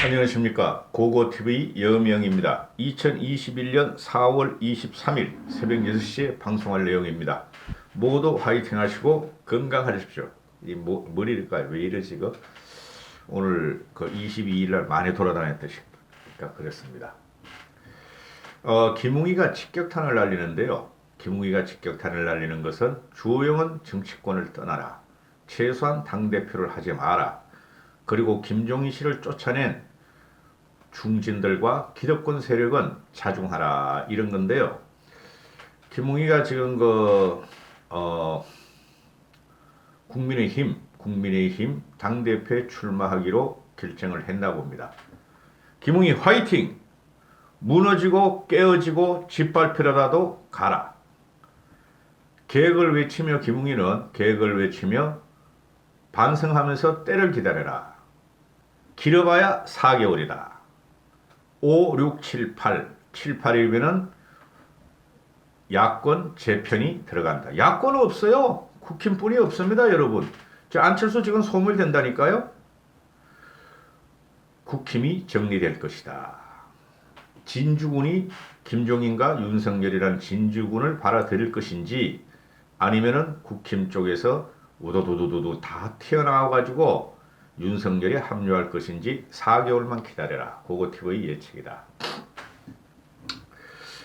안녕하십니까. 고고TV 여명입니다. 2021년 4월 23일 새벽 6시에 방송할 내용입니다. 모두 화이팅 하시고 건강하십시오. 이 머리일까요? 왜 이러지? 오늘 22일 날 많이 돌아다녔듯이 그랬습니다. 김웅이가 직격탄을 날리는데요. 김웅이가 직격탄을 날리는 것은 주호영은 정치권을 떠나라. 최소한 당대표를 하지 마라. 그리고 김종인 씨를 쫓아낸 중진들과 기득권 세력은 자중하라 이런 건데요. 김웅이가 지금 국민의힘 당대표에 출마하기로 결정을 했나 봅니다. 김웅이 화이팅! 무너지고 깨어지고 짓밟히더라도 가라. 계획을 외치며 김웅이는 계획을 외치며 반성하면서 때를 기다려라. 길어봐야 4개월이다. 5, 6, 7, 8, 7, 8일이면 야권 재편이 들어간다. 야권은 없어요. 국힘뿐이 없습니다, 여러분. 안철수 지금 소멸된다니까요. 국힘이 정리될 것이다. 진주군이 김종인과 윤석열이라는 진주군을 받아들일 것인지 아니면은 국힘 쪽에서 우도두두두두 다 튀어나와가지고 윤석열이 합류할 것인지 4개월만 기다려라. 고고TV 예측이다.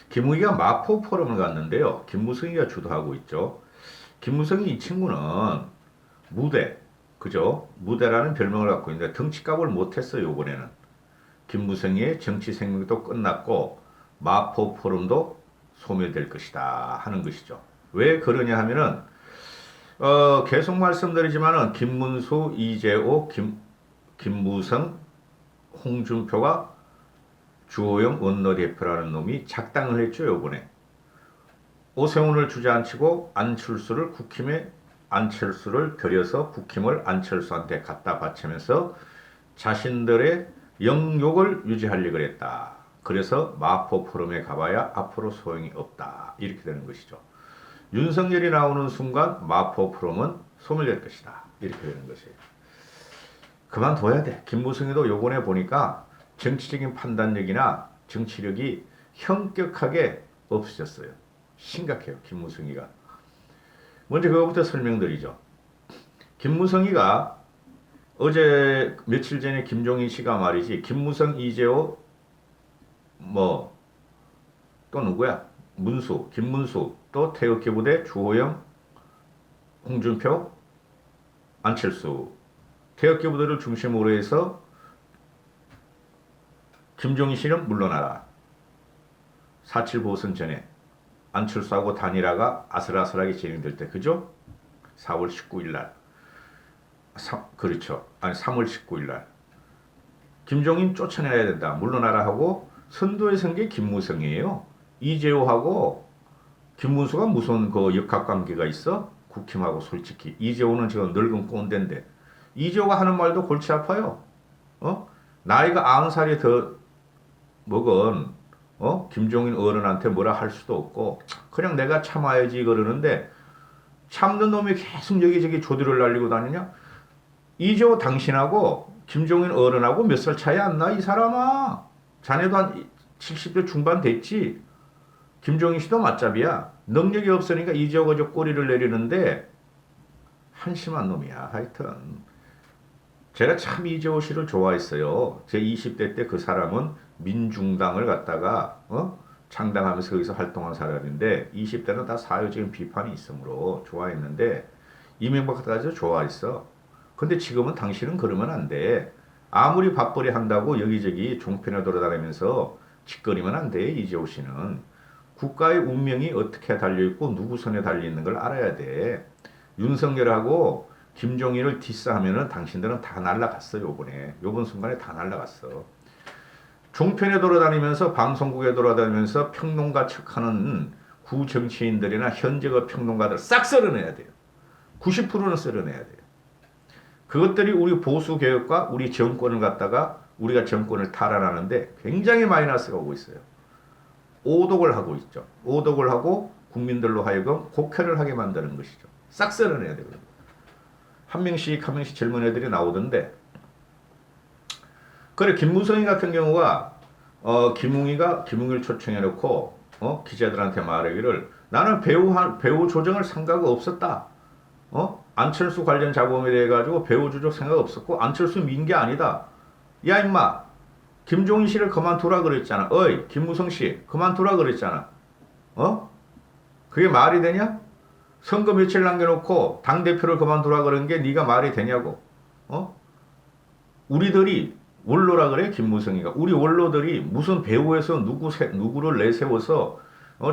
김웅이가 마포 포럼을 갔는데요. 김무성이가 주도하고 있죠. 김무성이 이 친구는 무대, 그죠? 무대라는 별명을 갖고 있는데 덩치값을 못했어요. 이번에는. 김무성의 정치 생명도 끝났고 마포 포럼도 소멸될 것이다 하는 것이죠. 왜 그러냐 하면은 계속 말씀드리지만은 김문수, 이재호, 김무성, 홍준표가 주호영 원내대표라는 놈이 작당을 했죠. 요번에 오세훈을 주저앉히고 안철수를 들여서 국힘을 안철수한테 갖다 바치면서 자신들의 영욕을 유지하려고 그랬다. 그래서 마포 포럼에 가봐야 앞으로 소용이 없다. 이렇게 되는 것이죠. 윤석열이 나오는 순간 마포 포럼은 소멸될 것이다. 이렇게 되는 것이에요. 그만둬야 돼. 김무성이도 요번에 보니까 정치적인 판단력이나 정치력이 현격하게 없어졌어요. 심각해요. 김무성이가. 먼저 그거부터 설명드리죠. 김무성이가 어제 며칠 전에 김종인 씨가 말이지 김무성, 이재호 또 누구야? 김문수 또 태극기 부대 주호영, 홍준표, 안철수 태극기 부대를 중심으로 해서 김종인 씨는 물러나라. 4.7 보선 전에 안철수하고 단일화가 아슬아슬하게 진행될 때, 그죠? 4월 19일 날. 그렇죠. 3월 19일 날. 김종인 쫓아내야 된다. 물러나라 하고 선두에 선 게 김무성이에요. 이재호하고 김문수가 무슨 역학관계가 있어? 국힘하고 솔직히. 이재호는 지금 늙은 꼰대인데. 이재호가 하는 말도 골치 아파요. 나이가 90살이 더 먹은 김종인 어른한테 뭐라 할 수도 없고 그냥 내가 참아야지 그러는데 참는 놈이 계속 여기저기 조디를 날리고 다니냐? 이재호 당신하고 김종인 어른하고 몇 살 차이 안 나? 이 사람아. 자네도 한 70대 중반 됐지? 김종인 씨도 맞잡이야. 능력이 없으니까 이재호가 저 꼬리를 내리는데 한심한 놈이야. 하여튼 제가 참 이재호 씨를 좋아했어요. 제 20대 때 그 사람은 민중당을 갖다가 창당하면서 거기서 활동한 사람인데 20대는 다 사회적인 비판이 있으므로 좋아했는데 이명박까지도 좋아했어. 근데 지금은 당신은 그러면 안 돼. 아무리 밥벌이 한다고 여기저기 종편에 돌아다니면서 짓거리면 안 돼. 이재호 씨는. 국가의 운명이 어떻게 달려있고 누구 손에 달려있는 걸 알아야 돼. 윤석열하고 김종인을 디스하면은 당신들은 다 날라갔어. 요번 순간에 다 날라갔어. 종편에 돌아다니면서 방송국에 돌아다니면서 평론가 척하는 구정치인들이나 현재의 평론가들 싹 썰어내야 돼요. 90%는 썰어내야 돼요. 그것들이 우리 보수개혁과 우리 정권을 갖다가 우리가 정권을 탈환하는데 굉장히 마이너스가 오고 있어요. 오독을 하고 있죠. 오독을 하고 국민들로 하여금 곡해를 하게 만드는 것이죠. 싹 썰어내야 되거든요. 한 명씩 젊은 애들이 나오던데 그래 김무성이 같은 경우가 김웅이를 초청해놓고 기자들한테 말하기를 나는 배우 조정할 생각 없었다. 안철수 관련 잡음에 대해 가지고 배우 조정 생각 없었고 안철수 민 게 아니다. 야 임마 김종인 씨를 그만두라 그랬잖아. 어이 김무성 씨 그만두라 그랬잖아. 그게 말이 되냐? 선거 며칠 남겨놓고 당대표를 그만두라 그런 게 네가 말이 되냐고. 우리들이 원로라 그래 김무성이가. 우리 원로들이 무슨 배우에서 누구를 내세워서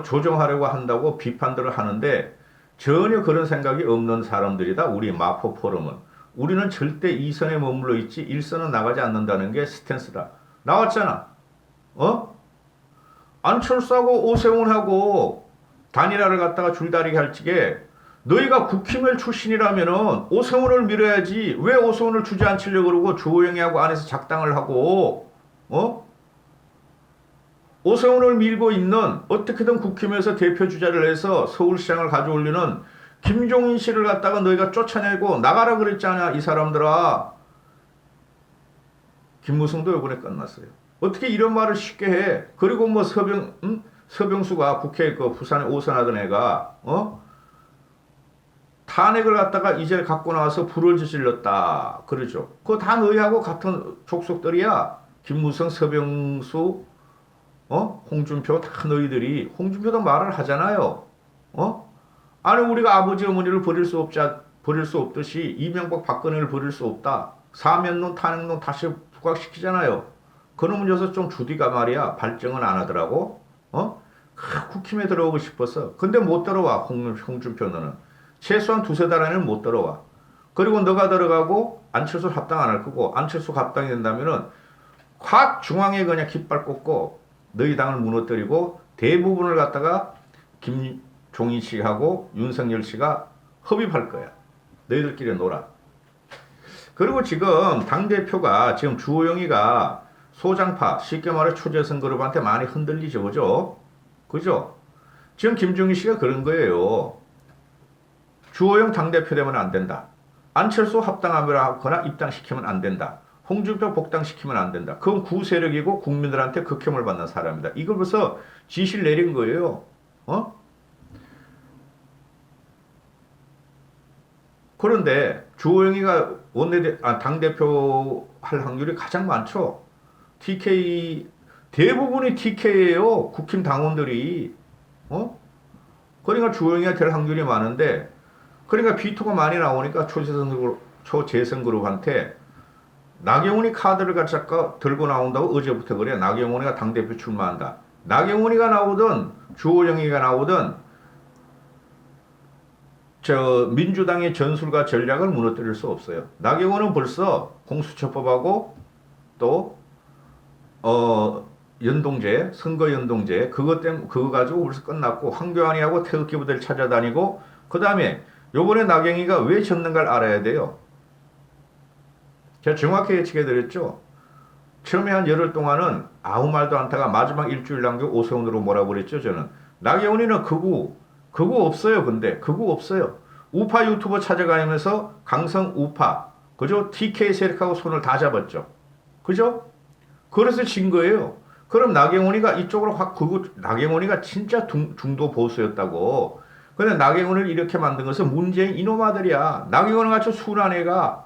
조정하려고 한다고 비판들을 하는데 전혀 그런 생각이 없는 사람들이다. 우리 마포 포럼은. 우리는 절대 2선에 머물러 있지 1선은 나가지 않는다는 게 스탠스다. 나왔잖아. 안철수하고 오세훈하고 단일화를 갖다가 줄다리기 할 적에 너희가 국힘을 출신이라면은 오세훈을 밀어야지 왜 오세훈을 주저앉히려고 그러고 주호영이하고 안에서 작당을 하고 오세훈을 밀고 있는 어떻게든 국힘에서 대표 주자를 해서 서울시장을 가져올리는 김종인 씨를 갖다가 너희가 쫓아내고 나가라 그랬잖아 이 사람들아. 김무성도 이번에 끝났어요. 어떻게 이런 말을 쉽게 해. 그리고 뭐 서병수가 국회 그 부산에 오선하던 애가 탄핵을 갖다가 이제 갖고 나와서 불을 저질렀다 그러죠. 그거 다 너희하고 같은 족속들이야. 김무성, 서병수, 홍준표 다 너희들이. 홍준표도 말을 하잖아요. 아니 우리가 아버지 어머니를 버릴 수 없듯이 이명박 박근혜를 버릴 수 없다. 사면론 탄핵론 다시 부각시키잖아요. 그놈은 녀석 좀 주디가 말이야 발정은 안 하더라고. 국힘에 들어오고 싶어서. 근데 못 들어와. 홍준표 너는 최소한 두세 달 안에는 못 들어와. 그리고 너가 들어가고 안철수 합당 안 할 거고 안철수 합당이 된다면은 확 중앙에 그냥 깃발 꽂고 너희 당을 무너뜨리고 대부분을 갖다가 김종인 씨하고 윤석열 씨가 흡입할 거야. 너희들끼리 놀아. 그리고 지금 당대표가 지금 주호영이가 소장파 쉽게 말해 초재선 그룹한테 많이 흔들리죠. 그죠? 지금 김종인 씨가 그런 거예요. 주호영 당대표 되면 안 된다. 안철수 합당하거나 입당시키면 안 된다. 홍준표 복당시키면 안 된다. 그건 구세력이고 국민들한테 극혐을 받는 사람이다. 이걸 벌써 지시를 내린 거예요. 그런데 주호영이가 당대표 할 확률이 가장 많죠. 대부분이 TK예요. 국힘 당원들이. 그러니까 주호영이가 될 확률이 많은데, 그러니까 비토가 많이 나오니까 초재선 그룹한테 나경원이 카드를 갖다가 들고 나온다고 어제부터 그래. 나경원이가 당대표 출마한다. 나경원이가 나오든 주호영이가 나오든 민주당의 전술과 전략을 무너뜨릴 수 없어요. 나경원은 벌써 공수처법하고 또 연동제, 선거 연동제 그거 가지고 벌써 끝났고 황교안이하고 태극기 부대를 찾아다니고 그 다음에 요번에 나경이가 왜 졌는가를 알아야 돼요. 제가 정확히 예측해드렸죠. 처음에 한 열흘 동안은 아무 말도 않다가 마지막 일주일 남겨 오세훈으로 몰아버렸죠. 저는 나경원이는 극우 없어요. 근데 극우 없어요. 우파 유튜버 찾아가면서 강성 우파 그죠? TK 세력하고 손을 다 잡았죠. 그죠? 그래서 진 거예요. 그럼 나경원이가 이쪽으로 나경원이가 진짜 중도 보수였다고. 근데 나경원을 이렇게 만든 것은 문재인 이놈아들이야. 나경원 같이 순한 애가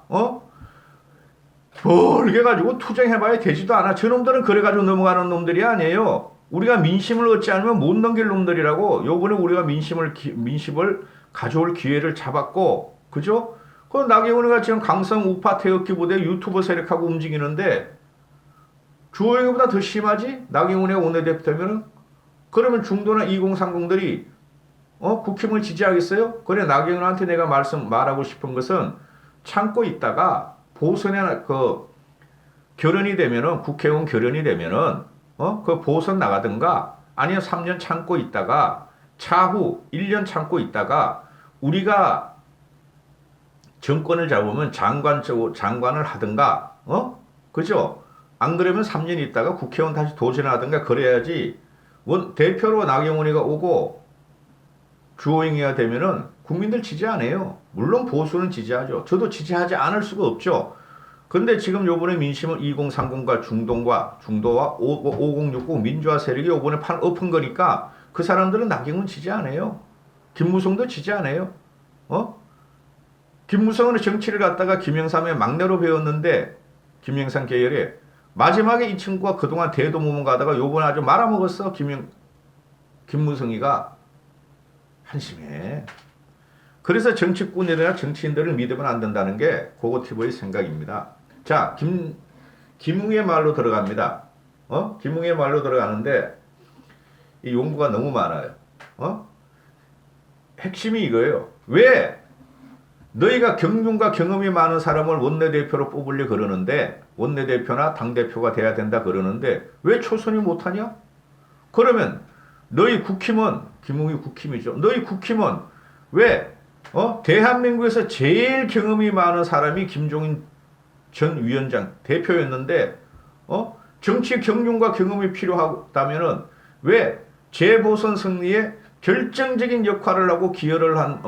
벌게 가지고 투쟁해봐야 되지도 않아. 저놈들은 그래가지고 넘어가는 놈들이 아니에요. 우리가 민심을 얻지 않으면 못 넘길 놈들이라고. 요번에 우리가 민심을 가져올 기회를 잡았고, 그죠? 그 나경원이가 지금 강성 우파 태극기 부대 유튜버 세력하고 움직이는데 주호영이보다 더 심하지? 나경원이가 원내대표 되면은? 그러면 중도나 2030들이 국힘을 지지하겠어요? 그래 나경원한테 내가 말하고 싶은 것은 참고 있다가 보선에 결연이 되면은 국회의원 결연이 되면은 그 보선 나가든가 아니면 3년 참고 있다가 차후 1년 참고 있다가 우리가 정권을 잡으면 장관을 하든가 그죠? 안 그러면 3년 있다가 국회의원 다시 도전하든가 그래야지. 대표로 나경원이가 오고 주호영이가 되면은 국민들 지지 안 해요. 물론 보수는 지지하죠. 저도 지지하지 않을 수가 없죠. 근데 지금 요번에 민심은 2030과 중도와 5069 민주화 세력이 요번에 판 엎은 거니까 그 사람들은 나경원 지지 않아요. 김무성도 지지 않아요. 김무성은 정치를 갖다가 김영삼의 막내로 배웠는데 김영삼 계열에 마지막에 이 친구가 그동안 대도무문 가다가 요번에 아주 말아먹었어. 김무성이가 한심해. 그래서 정치꾼이나 정치인들을 믿으면 안 된다는 게 고고티브의 생각입니다. 자, 김웅의 말로 들어갑니다. 김웅의 말로 들어가는데 이 용구가 너무 많아요. 핵심이 이거예요. 왜 너희가 경륜과 경험이 많은 사람을 원내대표로 뽑으려 그러는데 원내대표나 당대표가 돼야 된다 그러는데 왜 초선이 못하냐? 그러면 너희 국힘은 김웅이 국힘이죠. 너희 국힘은 왜 대한민국에서 제일 경험이 많은 사람이 김종인 전 위원장 대표였는데 정치 경륜과 경험이 필요하다면은 왜 재보선 승리에 결정적인 역할을 하고 기여를 한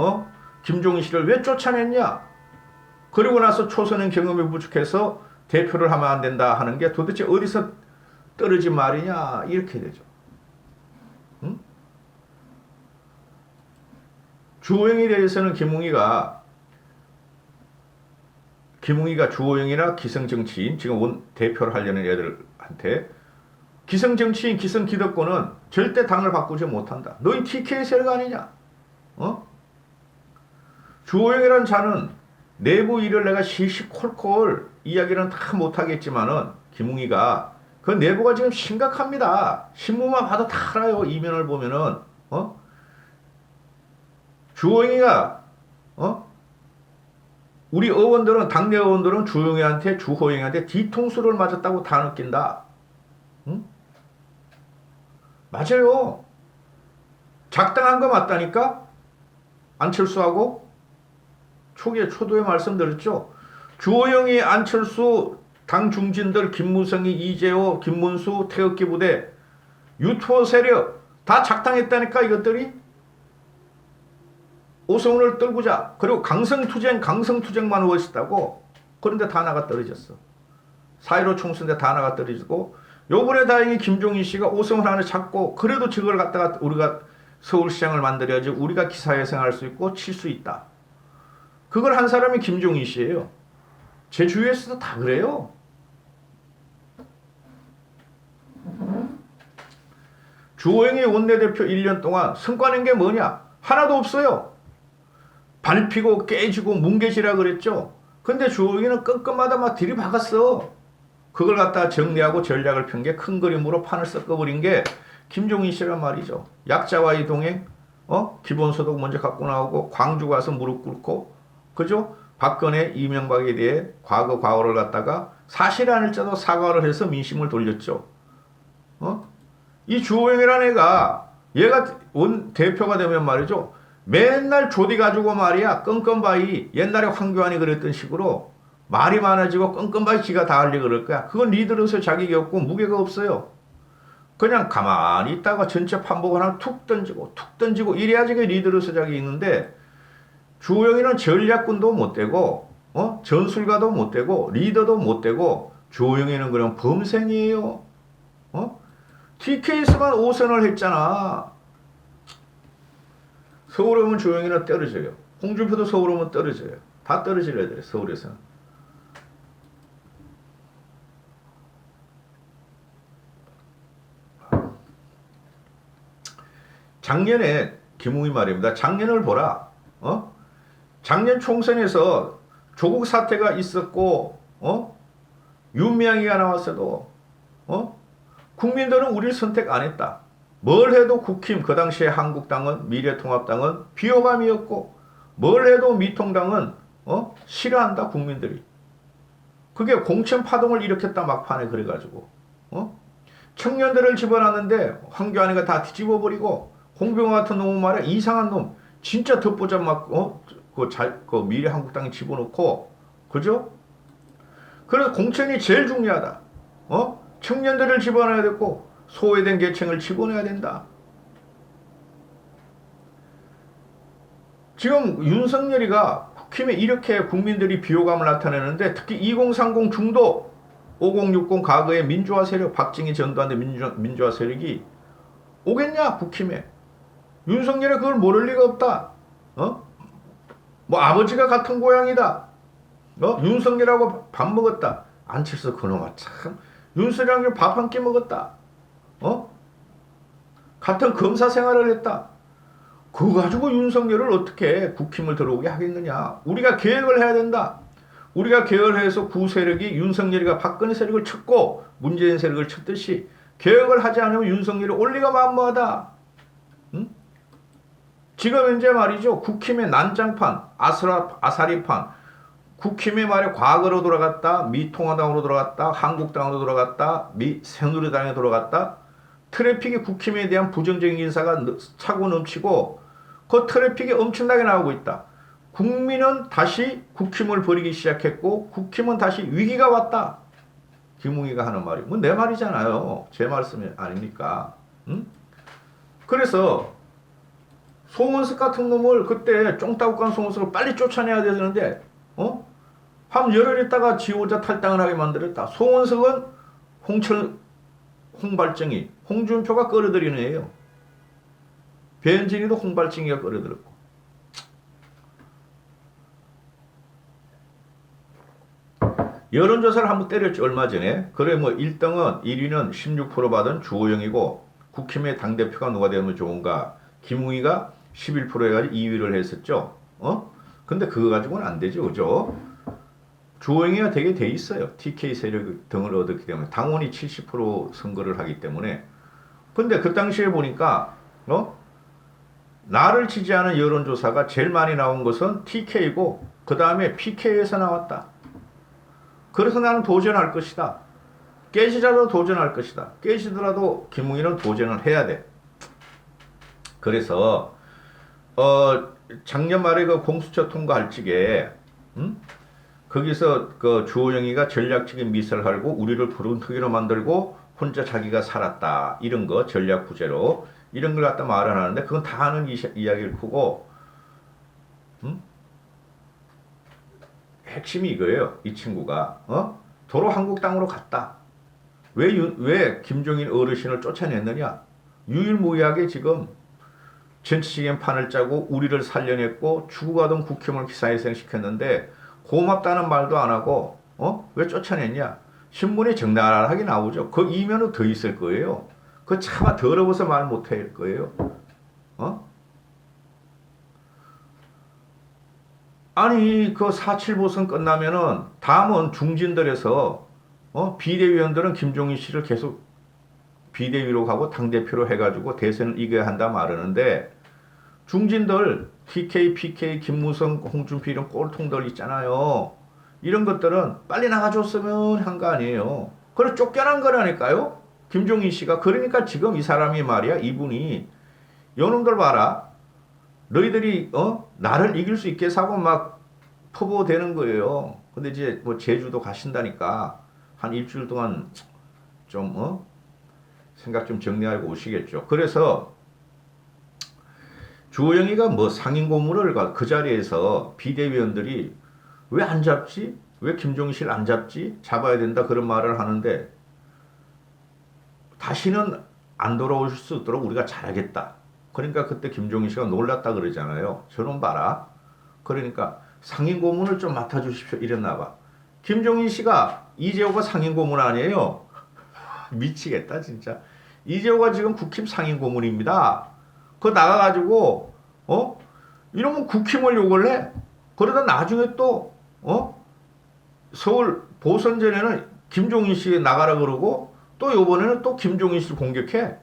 김종인 씨를 왜 쫓아냈냐? 그리고 나서 초선인 경험이 부족해서 대표를 하면 안 된다 하는 게 도대체 어디서 떨어진 말이냐 이렇게 되죠. 응? 주호영에 대해서는 김웅이가 주호영이나 기성정치인 지금 대표를 하려는 애들한테 기성정치인 기성기득권은 절대 당을 바꾸지 못한다. 너희 TK 세력 아니냐? 주호영이라는 자는 내부 일을 내가 시시콜콜 이야기는 다 못하겠지만은 김웅이가 그 내부가 지금 심각합니다. 신문만 봐도 다 알아요. 이면을 보면은 주호영이가 우리 의원들은 당내 의원들은 주호영이한테 뒤통수를 맞았다고 다 느낀다. 응? 맞아요. 작당한 거 맞다니까. 안철수하고 초도에 말씀드렸죠. 주호영이 안철수 당 중진들 김무성이 이재호 김문수 태극기 부대 유튜버 세력 다 작당했다니까 이것들이. 오성훈을 떨구자. 그리고 강성투쟁만 하고 그런데 다 나가 떨어졌어. 4.15 총선 때 다 나가 떨어지고 요번에 다행히 김종인 씨가 오성훈 하나 잡고 그래도 저걸 갖다가 우리가 서울시장을 만들어야지 우리가 기사회생할 수 있고 칠 수 있다. 그걸 한 사람이 김종인 씨예요. 제 주위에서도 다 그래요. 주호영이 원내대표 1년 동안 성과 낸 게 뭐냐? 하나도 없어요. 밟히고 깨지고 뭉개지라 그랬죠. 근데 주호영이는 끈끈마다 막 들이박았어. 그걸 갖다 정리하고 전략을 편 게 큰 그림으로 판을 섞어버린 게 김종인 씨란 말이죠. 약자와의 동행, 기본소득 먼저 갖고 나오고 광주 가서 무릎 꿇고, 그죠? 박근혜, 이명박에 대해 과거를 갖다가 사실 아닐지라도 사과를 해서 민심을 돌렸죠. 이 주호영이라는 얘가 대표가 되면 말이죠. 맨날 조디 가지고 말이야 끙끙바이 옛날에 황교안이 그랬던 식으로 말이 많아지고 끙끙바이 지가 다 하려고 그럴 거야. 그건 리더로서 자격이 없고 무게가 없어요. 그냥 가만히 있다가 전체 판복을 하나 툭 던지고 이래야지 리더로서 자격이 있는데 주호영이는 전략군도 못 되고 전술가도 못 되고 리더도 못 되고 주호영이는 그냥 범생이에요. TK에서만 5선을 했잖아. 서울 오면 주호영이는 떨어져요. 홍준표도 서울 오면 떨어져요. 다 떨어지려 돼 서울에서는. 작년에 김웅이 말입니다. 작년을 보라. 작년 총선에서 조국 사태가 있었고 윤미향이가 나왔어도 국민들은 우리를 선택 안 했다. 뭘 해도 국힘, 그 당시에 한국당은, 미래통합당은 비호감이었고 뭘 해도 미통당은 싫어한다 국민들이. 그게 공천 파동을 일으켰다 막판에 그래가지고 청년들을 집어놨는데 황교안이가 다 뒤집어버리고 홍병호 같은 놈은 말이야 이상한 놈 진짜 덧보자 막 그 미래 한국당에 집어넣고 그죠? 그래서 공천이 제일 중요하다. 청년들을 집어넣어야 되고 소외된 계층을 집어넣어야 된다. 지금 윤석열이가 국힘에 이렇게 국민들이 비호감을 나타내는데 특히 2030 중도 5060 과거의 민주화 세력 박정희 전두환의 민주화 세력이 오겠냐 국힘에. 윤석열이 그걸 모를 리가 없다. 뭐 아버지가 같은 고향이다. 윤석열하고 밥 먹었다. 안철수 그놈아 참 윤석열이랑 밥 한 끼 먹었다. 같은 검사 생활을 했다. 그거 가지고 윤석열을 어떻게 국힘을 들어오게 하겠느냐. 우리가 계획을 해야 된다. 우리가 계획을 해서 구세력이 윤석열이가 박근혜 세력을 쳤고 문재인 세력을 쳤듯이 계획을 하지 않으면 윤석열이 올리가 만무하다. 응? 지금 현재 말이죠. 국힘의 난장판, 아사리판, 국힘의 말에 과거로 돌아갔다, 미통화당으로 돌아갔다, 한국당으로 돌아갔다, 새누리당에 돌아갔다. 트래픽이 국힘에 대한 부정적인 인사가 차고 넘치고 그 트래픽이 엄청나게 나오고 있다. 국민은 다시 국힘을 버리기 시작했고 국힘은 다시 위기가 왔다. 김웅이가 하는 말이 뭐 내 말이잖아요. 제 말씀이 아닙니까? 응? 그래서 송원석 같은 놈을 그때 쫑따국간 송원석을 빨리 쫓아내야 되는데 밤 열흘 있다가 지 혼자 탈당을 하게 만들었다. 송원석은 홍발정이 홍준표가 끌어들이는 애예요. 배현진이도 홍발정이가 끌어들였고. 여론조사를 한번 때렸지 얼마 전에. 그래 뭐 1위는 16% 받은 주호영이고 국힘의 당대표가 누가 되면 좋은가. 김웅이가 11% 해가지고 2위를 했었죠. 근데 그거 가지고는 안 되죠. 그죠? 주호영이가 되게 돼 있어요. TK 세력 등을 얻었기 때문에. 당원이 70% 선거를 하기 때문에. 근데 그 당시에 보니까 나를 지지하는 여론조사가 제일 많이 나온 것은 TK고 그 다음에 PK에서 나왔다. 그래서 나는 도전할 것이다. 깨지더라도 도전할 것이다. 깨지더라도 김웅이는 도전을 해야 돼. 그래서 작년 말에 그 공수처 통과할 적에 거기서 그 주호영이가 전략적인 미사를 하고 우리를 구름투기로 만들고 혼자 자기가 살았다. 이런 거 전략 부재로 이런 걸 갖다 말을 하는데 그건 다 하는 이야기를 크고 핵심이 이거예요. 이 친구가 도로 한국당으로 갔다. 왜 김종인 어르신을 쫓아냈느냐. 유일무이하게 지금 정치적인 판을 짜고 우리를 살려냈고 죽어가던 국힘을 기사회생시켰는데 고맙다는 말도 안 하고 왜 쫓아냈냐. 신문에 적나라하게 나오죠. 그 이면은 더 있을 거예요. 그 차마 더러워서 말 못할 거예요. 아니 그 4.7 보선 끝나면은 다음은 중진들에서 비대위원들은 김종인 씨를 계속 비대위로 가고 당대표로 해가지고 대선을 이겨야 한다 말하는데 중진들 TK, PK, 김무성, 홍준표 이런 꼴통들 있잖아요. 이런 것들은 빨리 나가줬으면 한 거 아니에요. 그래 쫓겨난 거라니까요. 김종인 씨가. 그러니까 지금 이 사람이 말이야. 이분이 요놈들 봐라. 너희들이 나를 이길 수 있게 하고 막 포부되는 거예요. 근데 이제 뭐 제주도 가신다니까 한 일주일 동안 좀 생각 좀 정리하고 오시겠죠. 그래서 주호영이가 뭐 상임 고문을 그 자리에서 비대위원들이 왜 안 잡지? 왜 김종인 씨를 안 잡지? 잡아야 된다 그런 말을 하는데 다시는 안 돌아오실 수 있도록 우리가 잘하겠다. 그러니까 그때 김종인 씨가 놀랐다 그러잖아요. 저놈 봐라. 그러니까 상임 고문을 좀 맡아주십시오. 이랬나 봐. 김종인 씨가 이재호가 상임 고문 아니에요. 미치겠다 진짜. 이재호가 지금 국힘 상임 고문입니다. 그거 나가가지고 이러면 국힘을 욕을 해. 그러다 나중에 또 서울 보선 전에는 김종인 씨 나가라 그러고 또 이번에는 또 김종인 씨를 공격해.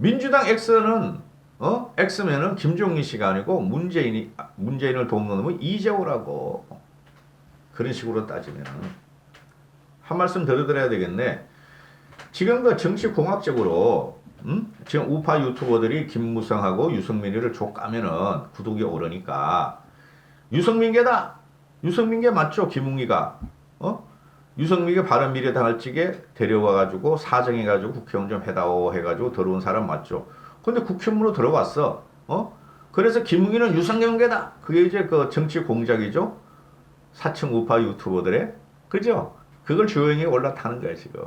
민주당 X면은 김종인 씨가 아니고 문재인을 돕는 놈은 이재호라고. 그런 식으로 따지면 한 말씀 더 드려야 되겠네. 지금 그 정치공학적으로 지금 우파 유튜버들이 김무성하고 유승민이를 족가면은 구독이 오르니까 유승민계다. 유승민계 맞죠? 김웅이가 유승민계 바른미래당을 찍게 데려와가지고 사정해가지고 국회의원 좀 해다오 해가지고 들어온 사람 맞죠? 근데 국회의원으로 들어왔어. 그 그래서 김웅기는 유승경계다. 그게 이제 그 정치 공작이죠. 사층 우파 유튜버들의. 그죠? 그걸 조용히 올라타는 거야, 지금.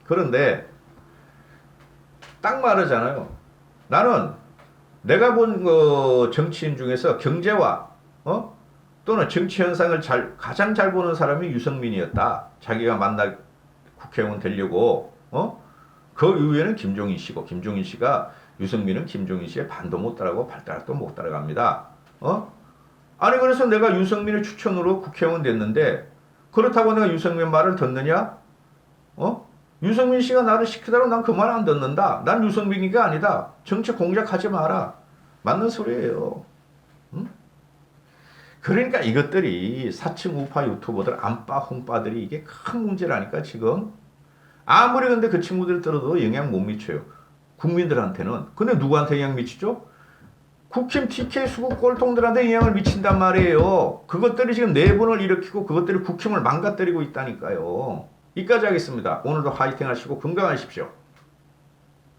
그런데 딱 말하잖아요. 나는 내가 본 그 정치인 중에서 경제와 또는 정치 현상을 가장 잘 보는 사람이 유승민이었다. 자기가 만날 국회의원 되려고 그 이후에는 김종인 씨고 김종인 씨가 유승민은 김종인 씨의 반도 못 따라가고 발가락도 못 따라갑니다. 아니 그래서 내가 유승민의 추천으로 국회의원 됐는데 그렇다고 내가 유승민 말을 듣느냐? 유승민 씨가 나를 시키더라도 난 그 말 안 듣는다. 난 유승민이가 아니다. 정치 공작하지 마라. 맞는 소리예요. 응? 그러니까 이것들이 사칭 우파 유튜버들 안빠 홍빠들이 이게 큰 문제라니까 지금. 아무리 근데 그 친구들 들어도 영향 못 미쳐요. 국민들한테는. 근데 누구한테 영향 미치죠? 국힘 TK 수국 꼴통들한테 영향을 미친단 말이에요. 그것들이 지금 내분을 일으키고 그것들이 국힘을 망가뜨리고 있다니까요. 이까지 하겠습니다. 오늘도 화이팅 하시고 건강하십시오.